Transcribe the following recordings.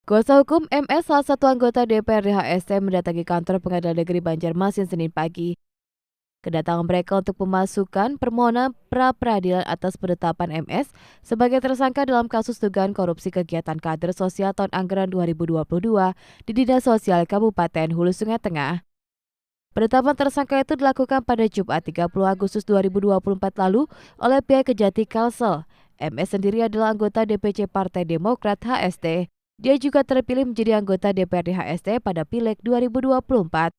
Kuasa hukum MS, salah satu anggota DPRD HST, mendatangi kantor Pengadilan Negeri Banjarmasin Senin pagi. Kedatangan mereka untuk memasukkan permohonan pra-peradilan atas penetapan MS sebagai tersangka dalam kasus dugaan korupsi kegiatan kader sosial tahun anggaran 2022 di Dinas Sosial Kabupaten Hulu Sungai Tengah. Penetapan tersangka itu dilakukan pada Jumat 30 Agustus 2024 lalu oleh pihak Kejati Kalsel. MS sendiri adalah anggota DPC Partai Demokrat HST. Dia juga terpilih menjadi anggota DPRD HST pada Pileg 2024.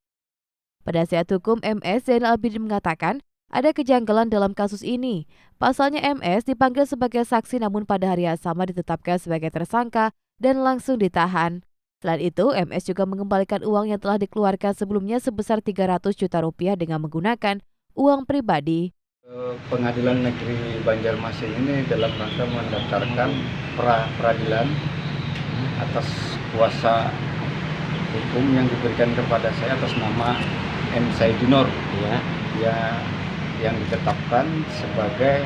Penasihat hukum MS Zainal Abidin mengatakan ada kejanggalan dalam kasus ini. Pasalnya MS dipanggil sebagai saksi namun pada hari yang sama ditetapkan sebagai tersangka dan langsung ditahan. Selain itu, MS juga mengembalikan uang yang telah dikeluarkan sebelumnya sebesar 300 juta rupiah dengan menggunakan uang pribadi. Pengadilan Negeri Banjarmasin ini dalam rangka mendaftarkan pra-peradilan atas kuasa hukum yang diberikan kepada saya atas nama M. Saidinor, yang ditetapkan sebagai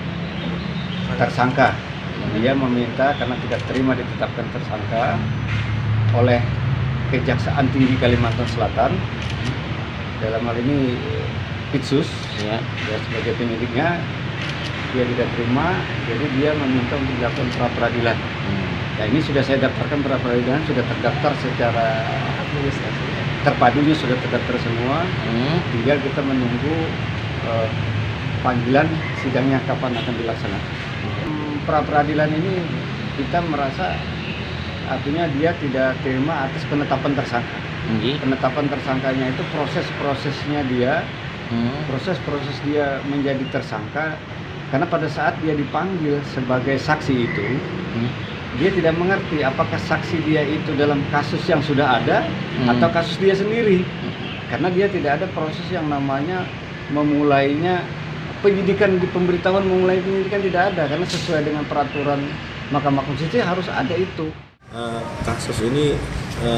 tersangka. Dia meminta karena tidak terima ditetapkan tersangka oleh Kejaksaan Tinggi Kalimantan Selatan, dalam hal ini Pitsus, dia sebagai penyidiknya, dia tidak terima, jadi dia meminta untuk dilakukan pra-peradilan. Nah, ini sudah saya daftarkan pra-peradilan, sudah terdaftar secara administrasi, terpadunya sudah terdaftar semua. Tinggal kita menunggu panggilan sidangnya kapan akan dilaksanakan. Pra-peradilan ini kita merasa artinya dia tidak terima atas penetapan tersangka. Penetapan tersangkanya itu proses-prosesnya dia, proses dia menjadi tersangka, karena pada saat dia dipanggil sebagai saksi itu, dia tidak mengerti apakah saksi dia itu dalam kasus yang sudah ada atau kasus dia sendiri, karena dia tidak ada proses yang namanya memulainya penyidikan, di pemberitahuan memulai penyidikan tidak ada, karena sesuai dengan peraturan Mahkamah Konstitusi harus ada itu. Kasus ini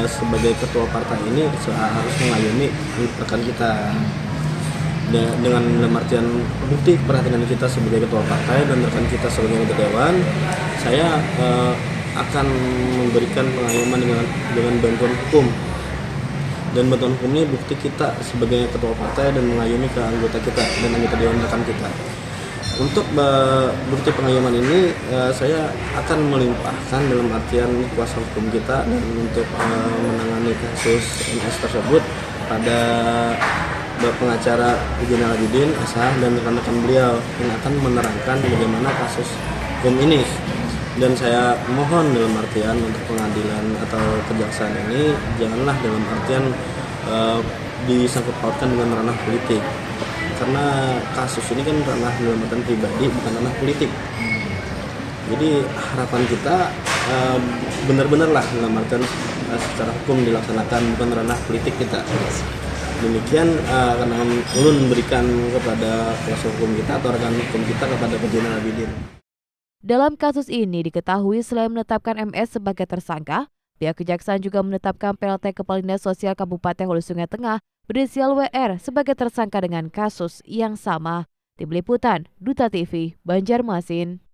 sebagai ketua partai ini harus mengayomi rekan kita dengan dalam artian bukti perhatian kita sebagai ketua partai dan rekan kita sebagai anggota dewan. Saya akan memberikan pengayoman dengan bantuan hukum, dan bantuan hukum ini bukti kita sebagai ketua partai dan mengayomi ke anggota kita dan anggota dewan rekan kita. Untuk bukti pengayoman ini saya akan melimpahkan dalam artian kuasa hukum kita dan untuk menangani kasus MS tersebut pada pengacara Zainal Abidin SH dan rekan-rekan beliau yang akan menerangkan bagaimana kasus hukum ini. Dan saya mohon dalam artian untuk pengadilan atau kejaksaan ini janganlah dalam artian disangkut pautkan dengan ranah politik, karena kasus ini kan ranah dalam artian pribadi, bukan ranah politik. Jadi harapan kita benar-benarlah dalam artian secara hukum dilaksanakan, bukan ranah politik kita. Demikian karena ulun memberikan kepada kuasa hukum kita atau rekan hukum kita kepada Zainal Abidin. Dalam kasus ini diketahui selain menetapkan MS sebagai tersangka, pihak kejaksaan juga menetapkan PLT Kepala Dinas Sosial Kabupaten Hulu Sungai Tengah berinisial WR sebagai tersangka dengan kasus yang sama. Tim Liputan, Duta TV, Banjarmasin.